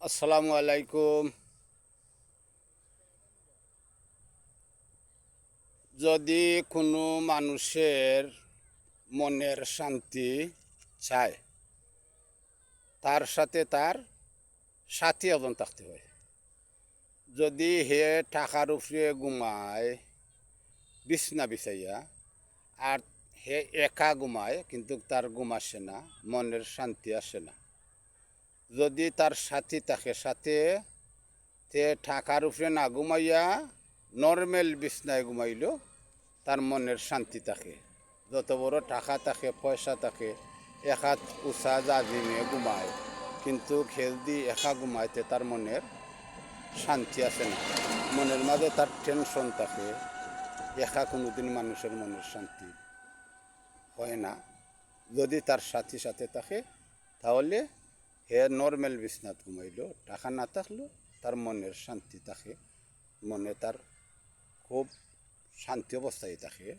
আসসালামু আলাইকুম। যদি কোনো মানুষের মনের শান্তি চায়, তার সাথে তার সাথী একজন থাকতে হয়। যদি হে টাকার উপরে ঘুমায় বিছনা বিছাইয়া, আর হে একা ঘুমায় কিন্তু তার ঘুম আসে না, মনের শান্তি আসে না। যদি তার সাথী থাকে, সাথে তে টাকার উপরে না ঘুমাইয়া নর্মেল বিছনায় ঘুমাইল, তার মনের শান্তি থাকে। যত বড় টাকা থাকে, পয়সা থাকে, এক হাত উষা জাজিমে ঘুমায়, কিন্তু খেল দি একা ঘুমাইতে তার মনের শান্তি আসে না। মনের মাঝে তার টেনশন থাকে। একা কোনোদিন মানুষের মনের শান্তি হয় না। যদি তার সাথী সাথে থাকে, তাহলে হে নর্মেল বিছনাত ঘুমাইল, টাকা না থাকলেও তার মনের শান্তি থাকে। মনে তার খুব শান্তি অবস্থায় থাকে।